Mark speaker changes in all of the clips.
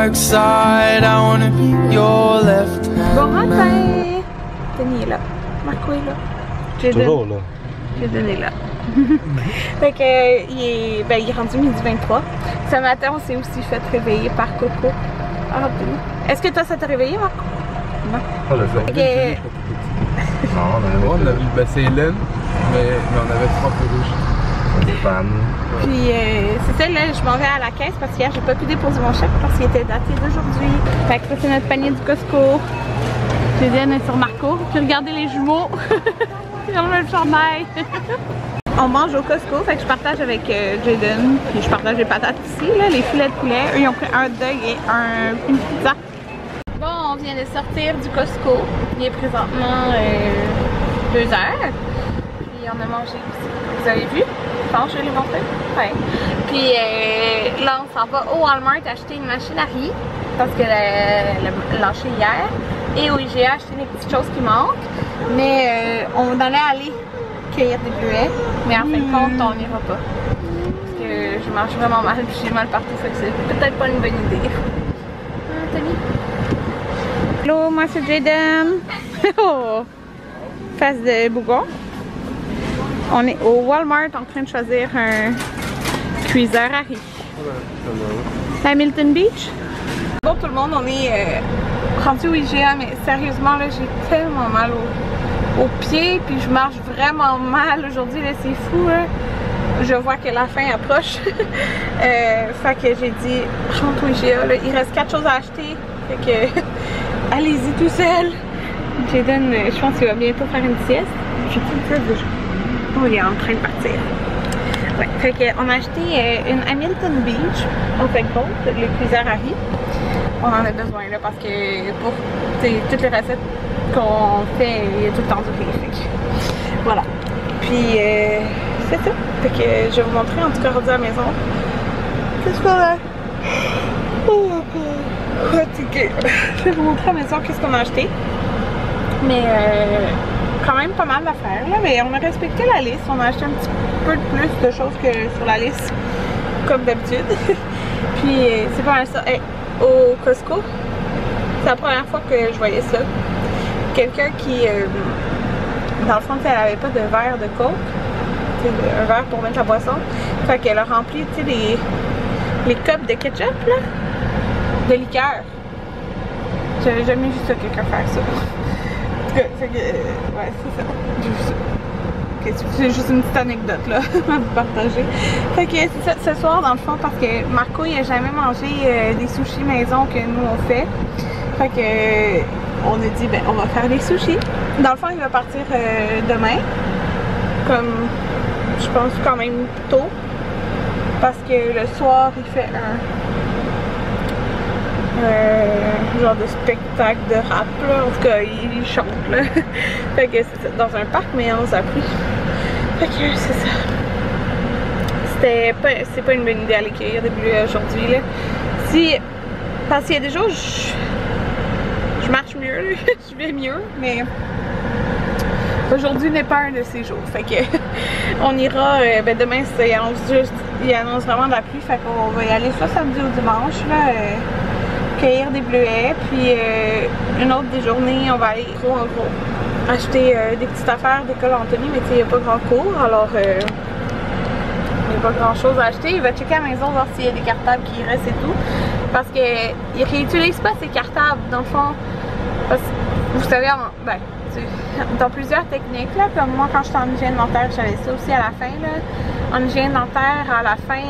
Speaker 1: dark side. I wanna be your left hand.
Speaker 2: Bon matin! Denis est là. Marco est là.
Speaker 3: Toujours là.
Speaker 2: Jaden est là. Fait que, il est rendu midi 23. Ce matin, on s'est aussi fait réveiller par Coco. Ah, Denis. Est-ce que toi, ça t'a réveillé, Marco? Non.
Speaker 3: Ah, je l'ai
Speaker 4: Non, on a vu le bassin Hélène, mais on avait 3 feux rouges.
Speaker 3: des fans.
Speaker 2: Puis c'est ça, là, je m'en vais à la caisse parce qu'hier j'ai pas pu déposer mon chèque parce qu'il était daté d'aujourd'hui. Fait que ça c'est notre panier du Costco. Jaden est sur Marco. Puis regardez les jumeaux. Ils ont le même chandail. On mange au Costco, fait que je partage avec Jaden. Puis je partage les patates ici, là, les filets de poulet. Eux ils ont pris un hot dog et une pizza. Bon, on vient de sortir du Costco. Il est présentement 2 heures. Puis on a mangé aussi. Vous avez vu? Je pense que je l'ai montré. Ouais. Puis là, on s'en va au Walmart acheter une machine à riz parce que l'a lâché hier. Et au IGA acheter les petites choses qui manquent. Mais on allait aller cueillir des bleuets. Mais en fin de compte, on n'ira pas. Parce que je marche vraiment mal puis j'ai mal partout. Fait que c'est peut-être pas une bonne idée. Anthony. Hello, moi c'est Jaden. Oh! Face de bougon. On est au Walmart en train de choisir un cuiseur à riz. Hamilton Beach. Bon tout le monde, on est rendu au IGA, mais sérieusement là j'ai tellement mal aux pieds, puis je marche vraiment mal aujourd'hui, là c'est fou là. Je vois que la fin approche. Fait que j'ai dit, rentre au IGA, là. Il reste 4 choses à acheter. Fait que allez-y tout seul. Jaden, je pense qu'il va bientôt faire une sieste. J'ai tout le temps déjà. Oh, il est en train de partir. Ouais, fait qu'on a acheté une Hamilton Beach au Pegboat, le cuiseur à riz. On en a besoin là parce que pour toutes les recettes qu'on fait, il y a tout le temps du riz. Fait que, voilà. Puis c'est ça. Fait que je vais vous montrer en tout cas rendu à la maison. Qu'est-ce qu'on a? Oh, fatiguée. Je vais vous montrer à la maison qu'est-ce qu'on a acheté. Mais quand même pas mal d'affaires là, mais on a respecté la liste, on a acheté un petit peu plus de choses que sur la liste comme d'habitude. Puis c'est pas mal ça. Hey, au Costco, c'est la première fois que je voyais ça. Quelqu'un qui dans le fond elle avait pas de verre de coke, un verre pour mettre la boisson, fait qu'elle a rempli les cups de ketchup là, de liqueur. J'avais jamais vu ça, quelqu'un faire ça. Fait que, ouais, c'est ça. J'ai vu ça. Okay, c'est juste une petite anecdote là à vous partager. Fait que c'est ça, ce soir dans le fond, parce que Marco il a jamais mangé des sushis maison que nous on fait. Fait que on a dit ben on va faire des sushis. Dans le fond il va partir demain. Comme je pense quand même tôt. Parce que le soir il fait un genre de spectacle de rap là, en tout cas il chante là. Fait que c'est dans un parc mais on s'est pris. Fait que c'est ça. C'est pas une bonne idée d'aller cueillir des bleuets aujourd'hui là. Parce qu'il y a des jours je marche mieux là, je vais mieux, mais aujourd'hui n'est pas un de ces jours. Fait que on ira, ben demain il annonce vraiment de la pluie, fait qu'on va y aller soit samedi ou dimanche là. Cueillir des bleuets, puis une autre des journées on va aller en gros acheter des petites affaires d'école Anthony, mais tu sais il n'y a pas grand cours, alors il n'y a pas grand chose à acheter. Il va checker à la maison voir s'il y a des cartables qui restent et tout, parce qu'il réutilise pas ses cartables dans le fond, parce que vous savez dans plusieurs techniques là, comme moi quand j'étais en hygiène dentaire j'avais ça aussi à la fin là. En hygiène dentaire à la fin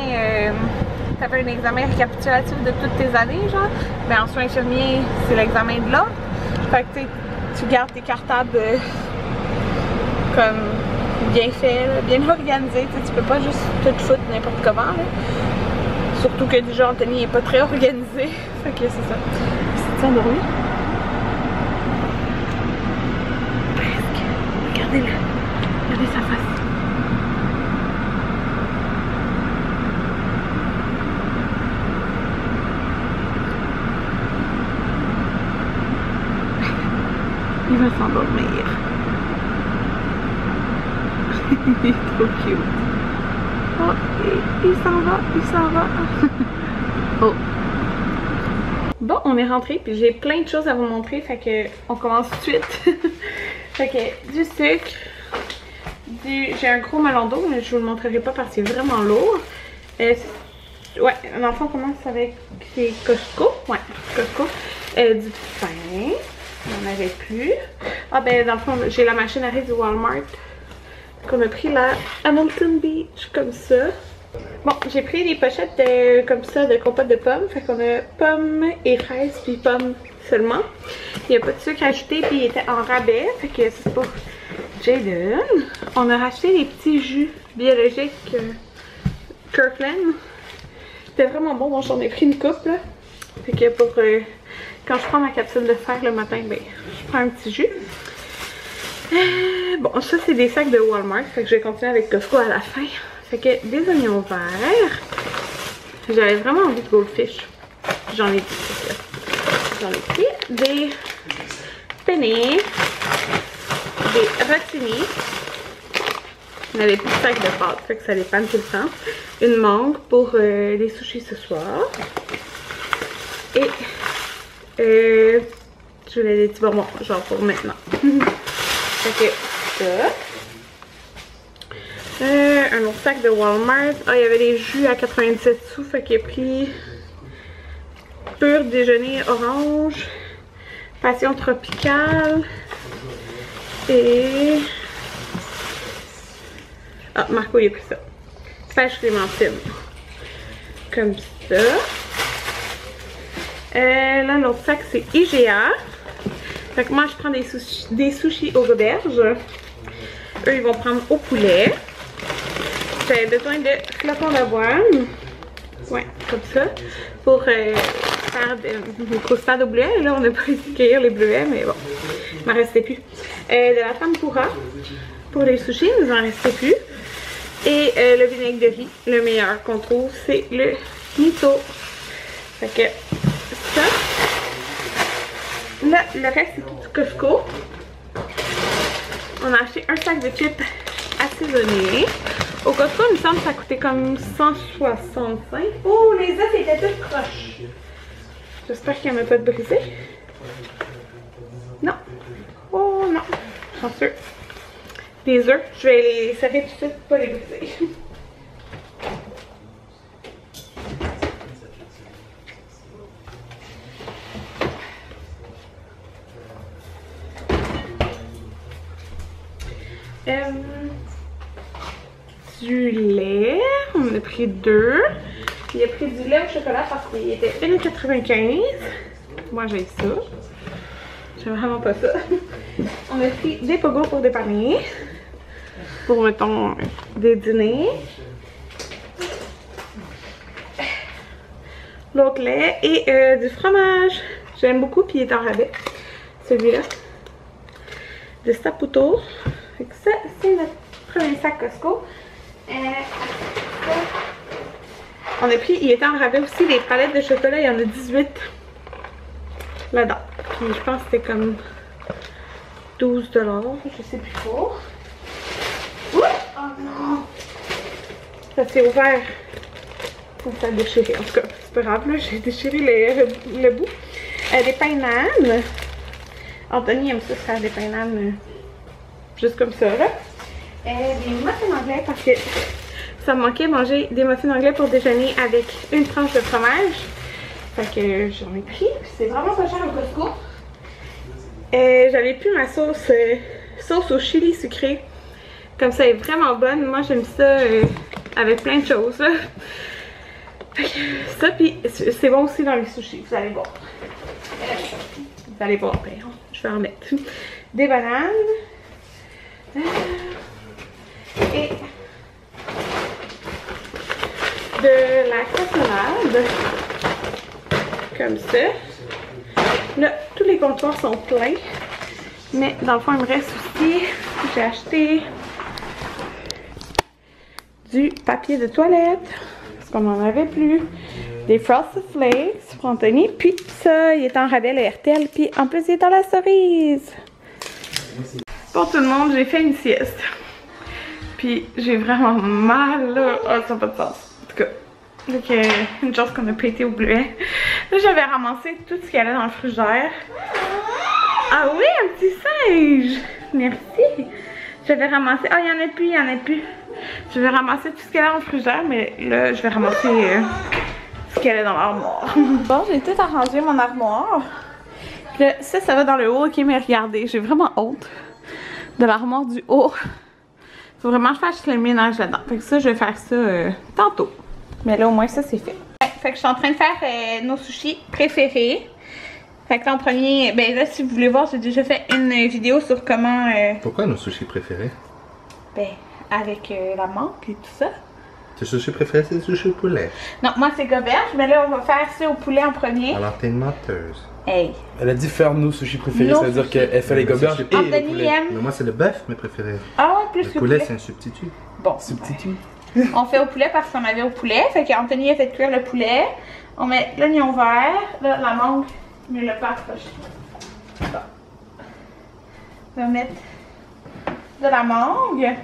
Speaker 2: ça fait un examen récapitulatif de toutes tes années, genre. Mais en soins infirmiers, c'est l'examen de l'ordre. Fait que tu gardes tes cartables comme bien fait, là, bien organisé. Tu peux pas juste tout foutre n'importe comment. Là. Surtout que déjà Anthony est pas très organisé. Fait que c'est ça. C'est endormi. Presque. Regardez-le. Regardez sa face. Il va s'endormir. Il est trop cute. Oh, il s'en va, il s'en va. Oh. Bon, on est rentré, puis j'ai plein de choses à vous montrer, fait que on commence tout de suite. Fait que du sucre, j'ai un gros melon d'eau, mais je vous le montrerai pas parce qu'il est vraiment lourd. Ouais, dans le fond, on commence avec les Costco. Ouais, Costco. Du pain. On n'en avait plus. Ah ben, dans le fond, j'ai la machine à riz du Walmart. Qu'on a pris la Hamilton Beach, comme ça. Bon, j'ai pris des pochettes comme ça de compote de pommes. Fait qu'on a pommes et fraises, puis pommes seulement. Il n'y a pas de sucre ajouté, puis il était en rabais. Fait que c'est pour Jaden. On a racheté des petits jus biologiques Kirkland. C'était vraiment bon, donc j'en ai pris une coupe là. Fait que pour quand je prends ma capsule de fer le matin, ben je prends un petit jus. Bon, ça c'est des sacs de Walmart, fait que je vais continuer avec Costco à la fin. Fait que des oignons verts. J'avais vraiment envie de goldfish. J'en ai pris. J'en ai pris des penne, des rotini. On avait plus de sacs de pâtes, fait que ça dépanne tout le temps. Une mangue pour les sushis ce soir. Et je voulais des petits bonbons, genre pour maintenant. Fait que ça. Un autre sac de Walmart. Ah, il y avait des jus à 97 sous, fait qu'il a pris pur déjeuner orange, passion tropicale et... Ah, Marco il a pris ça. Pêche clémentine. Comme ça. Là, l'autre sac, c'est IGA. Fait que moi, je prends des sushis aux auberges. Eux, ils vont prendre au poulet. J'avais besoin de flocons d'avoine. Ouais, comme ça. Pour faire des croustades au bleuet. Là, on n'a pas réussi à cueillir les bleuets, mais bon, il m'en restait plus. De la tempura pour les sushis, il nous en restait plus. Et le vinaigre de riz, le meilleur qu'on trouve, c'est le Mito. Fait que ça. Là, le reste, c'est tout du Costco. On a acheté un sac de chips assaisonnés. Au Costco, il me semble que ça coûtait comme 165. Oh, les œufs étaient tous croches. J'espère qu'il n'y en a pas de brisés. Non. Oh non. Chanceux. Les œufs, je vais les serrer tout de suite, pas les briser. Du lait, on a pris 2. Il a pris du lait au chocolat parce qu'il était 1,95 $. Moi j'ai ça. J'aime vraiment pas ça. On a pris des pogos pour dépanner. Pour, mettons, des dîners. L'autre lait et du fromage. J'aime beaucoup, puis il est en rabais. Celui-là. De Saputo. Ça, c'est notre premier sac Costco. On a pris, il était en rabais aussi, les palettes de chocolat, il y en a 18 là-dedans. Puis je pense que c'était comme 12 $, je sais plus trop. Oh non! Ça s'est ouvert. Ça a déchiré, en tout cas, c'est pas grave, là, j'ai déchiré le bout. Des pains nan. Anthony aime ça faire des pains nan juste comme ça, là. Des muffins anglais parce que ça me manquait manger des muffins anglais pour déjeuner avec une tranche de fromage. Fait que j'en ai pris. C'est vraiment pas cher au Costco. J'avais plus ma sauce au chili sucré. Comme ça, elle est vraiment bonne. Moi, j'aime ça avec plein de choses. Là. Fait que ça, puis c'est bon aussi dans les sushis. Vous allez voir. Vous allez voir. Ben, je vais en mettre. Des bananes. Et de la cassonade, comme ça. Là, tous les comptoirs sont pleins, mais dans le fond, il me reste aussi, j'ai acheté du papier de toilette, parce qu'on n'en avait plus, des Frosted Flakes pour Anthony, puis ça, il est en rabais, le RTL, puis en plus, il est dans la cerise. Pour tout le monde, j'ai fait une sieste. Puis j'ai vraiment mal là. Oh, ça n'a pas de sens. En tout cas, donc, une chance qu'on a pété au bleuet. Là, j'avais ramassé tout ce qu'il y avait dans le frigidaire. Ah oui, un petit singe! Merci! J'avais ramassé... Ah, il y en a plus, il y en a plus. Je vais ramasser tout ce qu'il y a dans le frigidaire, mais là, je vais ramasser ce qu'il y a dans l'armoire. Bon, j'ai tout arrangé mon armoire. Là, ça va dans le haut. Ok, mais regardez, j'ai vraiment honte de l'armoire du haut. Faut vraiment que je fasse le ménage là-dedans. Fait que ça, je vais faire ça tantôt. Mais là, au moins, ça, c'est fait. Ouais, fait que je suis en train de faire nos sushis préférés. Fait que là, en premier, ben là, si vous voulez voir, j'ai déjà fait une vidéo sur comment...
Speaker 3: Pourquoi nos sushis préférés?
Speaker 2: Ben, avec la mangue et tout ça.
Speaker 3: Tes sushis préférés, c'est les sushis au poulet.
Speaker 2: Non, moi, c'est goberge, mais là, on va faire ça au poulet en premier.
Speaker 3: Alors, t'es une menteuse.
Speaker 2: Hey.
Speaker 4: Elle a dit faire nos sushis préférés, ça veut dire qu'elle fait les goberges et le
Speaker 2: Anthony
Speaker 4: poulet.
Speaker 2: aime.
Speaker 3: Mais moi, c'est le bœuf, mes préférés.
Speaker 2: Ah ouais, plus
Speaker 3: Le
Speaker 2: que
Speaker 3: poulet, c'est un substitut.
Speaker 2: Bon.
Speaker 4: Substitut.
Speaker 2: On fait au poulet parce qu'on avait au poulet. Fait qu'Anthony a fait cuire le poulet. On met l'oignon vert, là, la mangue, mais le pas approché. Bon. On va mettre de la mangue.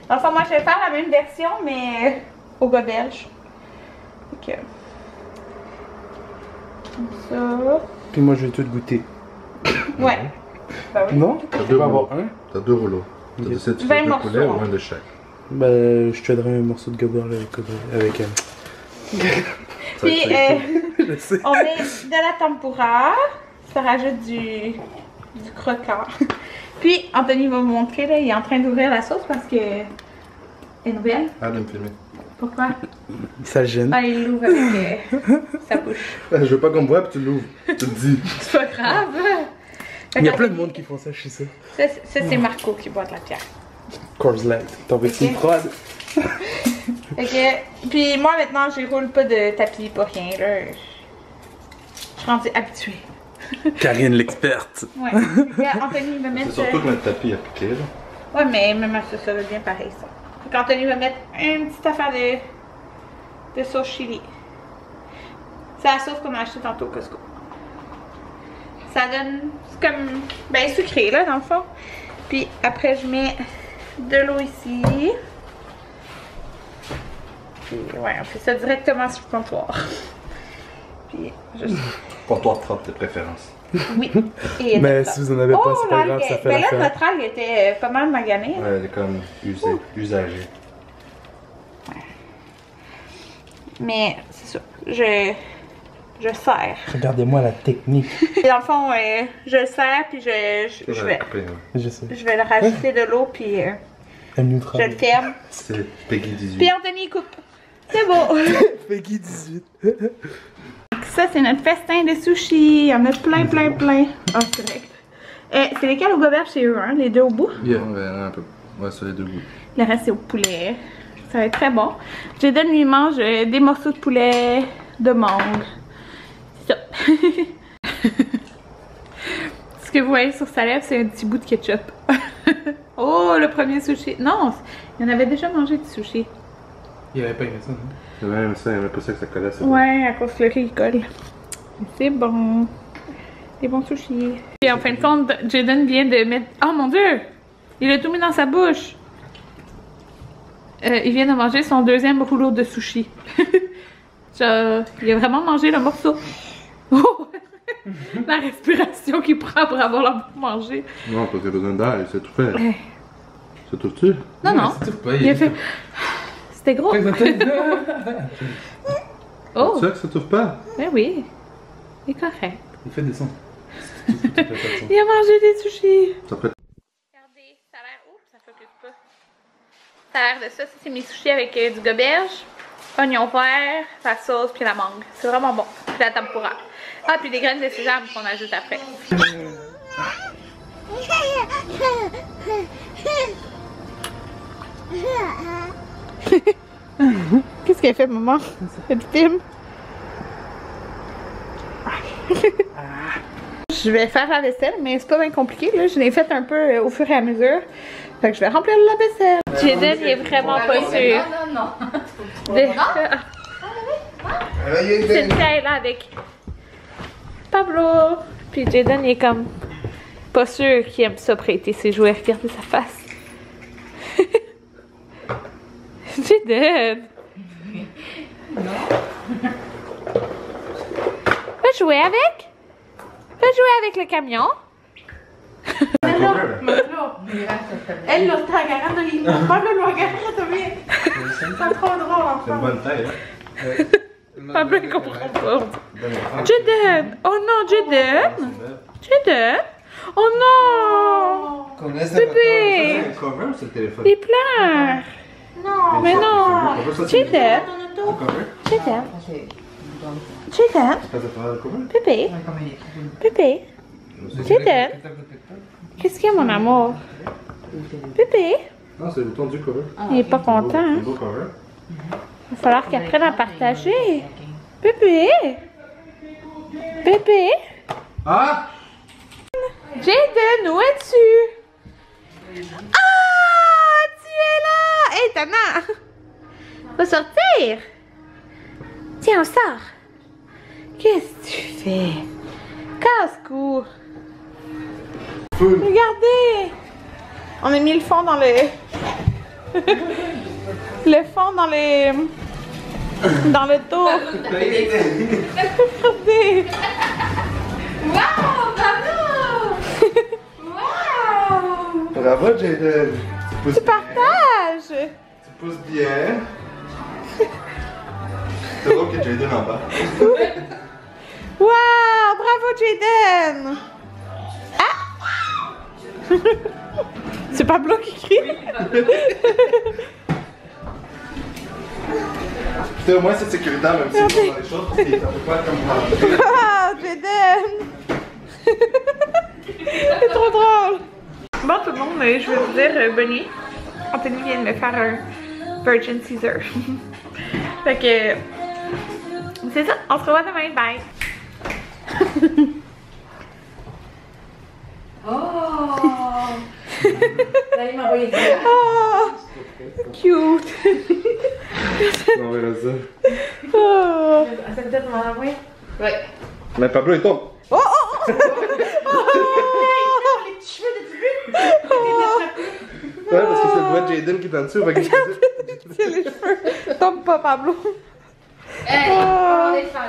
Speaker 2: Dans le fond, moi, je vais faire la même version, mais au goberge. Fait que... Comme ça.
Speaker 4: Puis moi, je vais tout goûter.
Speaker 2: Ouais. Ben oui.
Speaker 4: Non?
Speaker 3: T'as
Speaker 4: Je
Speaker 3: deux
Speaker 4: peux avoir
Speaker 3: rouleaux.
Speaker 4: un?
Speaker 3: T'as deux rouleaux. T'as
Speaker 4: Ok.
Speaker 3: décidé de
Speaker 2: 20
Speaker 3: faire deux
Speaker 2: morceaux,
Speaker 3: poulets ou
Speaker 2: hein.
Speaker 3: un de chaque.
Speaker 4: Ben, je te donnerai un morceau de goberge avec elle.
Speaker 2: Puis,
Speaker 4: Je sais.
Speaker 2: on met de la tempura. Ça rajoute du croquant. Puis, Anthony va vous montrer, là, il est en train d'ouvrir la sauce parce que... Elle est nouvelle.
Speaker 3: Arrête de me filmer.
Speaker 2: Pourquoi?
Speaker 4: Ça le gêne.
Speaker 2: Ah, il l'ouvre avec sa bouche.
Speaker 3: Je veux pas qu'on me voit puis tu l'ouvres. Tu le dis.
Speaker 2: C'est pas grave.
Speaker 4: Il y a plein de monde qui font ça, je sais ça.
Speaker 2: Ça, c'est Marco qui boit de la pierre.
Speaker 4: Coors Light. T'en veux une prod?
Speaker 2: Ok. Puis moi, maintenant, je roule pas de tapis, pas rien, là. Je suis rendue habituée.
Speaker 4: Karine l'experte.
Speaker 2: Ouais. Là, Anthony va mettre...
Speaker 3: C'est surtout que notre tapis a piqué, là.
Speaker 2: Ouais, mais même ça va bien pareil, ça. Donc, Anthony va mettre une petite affaire de sauce chili. C'est la sauce qu'on a achetée tantôt au Costco. Ça donne... C'est comme... Ben, sucré, là, dans le fond. Puis après, je mets de l'eau ici. Puis, ouais, on fait ça directement sur le comptoir. Puis, juste...
Speaker 3: Comptoir de 30 de préférence.
Speaker 2: Oui. Et
Speaker 4: Mais
Speaker 2: notre-
Speaker 4: si vous en avez pas, c'est pas
Speaker 2: l'algue
Speaker 4: grave, ça
Speaker 2: est-
Speaker 4: fait
Speaker 2: ben là,
Speaker 4: l'affaire.
Speaker 2: notre algue était pas mal maganée.
Speaker 3: Ouais, elle est comme usagée.
Speaker 2: Mais c'est ça. Je serre.
Speaker 4: Regardez-moi la technique.
Speaker 2: Et dans le fond, je le serre, puis
Speaker 4: Je sais.
Speaker 2: je vais le rajouter de l'eau, puis
Speaker 4: Elle
Speaker 2: je
Speaker 4: neutrale.
Speaker 2: le ferme.
Speaker 3: C'est Peggy 18.
Speaker 2: Puis Anthony coupe. C'est beau.
Speaker 4: Peggy 18.
Speaker 2: Ça, c'est notre festin de sushis. Il y en a plein, plein, plein. Ah, c'est correct. C'est lesquels au goberge? C'est eux, hein? Les deux au bout.
Speaker 3: Yeah, ouais, un peu. Ouais, c'est les deux bouts.
Speaker 2: Le reste, c'est au poulet. Ça va être très bon. Jaden lui mange des morceaux de poulet, de mangue. C'est ça. Ce que vous voyez sur sa lèvre, c'est un petit bout de ketchup. Oh, le premier sushi. Non, il en avait déjà mangé du sushi.
Speaker 4: Il avait pas aimé ça, non?
Speaker 3: C'est même ça, il n'y avait pas ça que ça collait.
Speaker 2: Ouais, à cause que le riz colle. C'est bon. Des bons sushis. Et en fin de compte, Jaden vient de mettre... Oh mon dieu! Il a tout mis dans sa bouche. Il vient de manger son deuxième rouleau de sushi. Genre, il a vraiment mangé le morceau. Oh! La respiration qu'il prend pour avoir l'envie de manger.
Speaker 3: Non, parce qu'il a besoin d'air, il s'est tout fait.
Speaker 2: Ouais.
Speaker 3: C'est tout tu?
Speaker 2: Non, non. Il a fait... C'était gros. Oh!
Speaker 3: C'est ça que ça t'ouvre pas?
Speaker 2: Ben oui. C'est correct.
Speaker 4: Il fait des sons.
Speaker 2: Il a mangé des sushis.
Speaker 3: Ça peut
Speaker 2: Regardez, ça a l'air... Oups, ça focus pas. Ça a l'air de ça. Ça, c'est mes sushis avec du goberge, oignon vert, la sauce, puis la mangue. C'est vraiment bon. Puis la tempura. Ah, puis des graines de sésame qu'on ajoute après. Qu'est-ce qu'elle fait, maman? Elle filme? Je vais faire la vaisselle, mais c'est pas bien compliqué. Là. Je l'ai fait un peu au fur et à mesure. Fait que je vais remplir la vaisselle. Jaden, il est vraiment pas sûr.
Speaker 5: Non.
Speaker 2: Cynthia est là avec Pablo. Puis Jaden, il est comme pas sûr qu'il aime ça prêter ses jouets. Regardez sa face. Jaden! jouer avec? Fais jouer avec le camion. Elle lo está agarrando y Pablo lo agarra también. C'est trop drôle
Speaker 3: C'est une bonne taille, hein?
Speaker 2: Pablo il comprend pas. Jaden! Oh non, Jaden! Jaden! Oh non! Bébé!
Speaker 3: C'est un cover ou c'est le téléphone?
Speaker 2: Il pleure! Non! Mais non! Jaden! Jaden! Jaden!
Speaker 3: Ça fait faire le cover?
Speaker 2: Bébé! Bébé! Jaden! Qu'est-ce qu'il y a, mon amour? Bébé!
Speaker 3: Non, c'est le bouton du cover.
Speaker 2: Il est pas content,
Speaker 3: C'est un
Speaker 2: hein?
Speaker 3: beau cover.
Speaker 2: Il va falloir qu'il apprenne à partager. Bébé! Bébé!
Speaker 3: Ah!
Speaker 2: Jaden, où es-tu? Ah! Tu es là! Hé, hey, Tana! Va sortir! Tiens, on sort! Qu'est-ce que tu fais? Casse-cou! Regardez! On a mis le fond dans le... le fond dans les... dans le tour. Regardez! Wow! Bravo! Wow!
Speaker 3: Bravo, Jaden!
Speaker 2: Tu partages!
Speaker 3: Tu pousses bien. C'est drôle que Jaden en bas.
Speaker 2: Wow! Bravo, Jaden! Ah! C'est Pablo qui crie?
Speaker 3: Au moins, c'est sécuritaire, même si on dans les choses, parce que ça peut pas être comme ça.
Speaker 2: Wow, Jaden! C'est trop drôle! Bon, tout le monde, je vais vous dire bonne nuit. Anthony vient de me faire un Virgin Caesar. Fait que... c'est ça, on se revoit demain, bye!
Speaker 5: Oh! Vous allez m'envoyer ça.
Speaker 2: Oh! Cute!
Speaker 3: On verra ça.
Speaker 2: Oh!
Speaker 5: Ça veut dire qu'on va l'envoyer? Oui.
Speaker 3: Mais Pablo, il tombe.
Speaker 2: Oh! Oh!
Speaker 5: Les petits cheveux de début!
Speaker 3: Ouais, parce que c'est le doigt de Jaden qui est en dessous. Fait que...
Speaker 2: C'est les cheveux! Tombe pas, Pablo!
Speaker 5: Hey,
Speaker 2: Oh.
Speaker 5: on va les faire.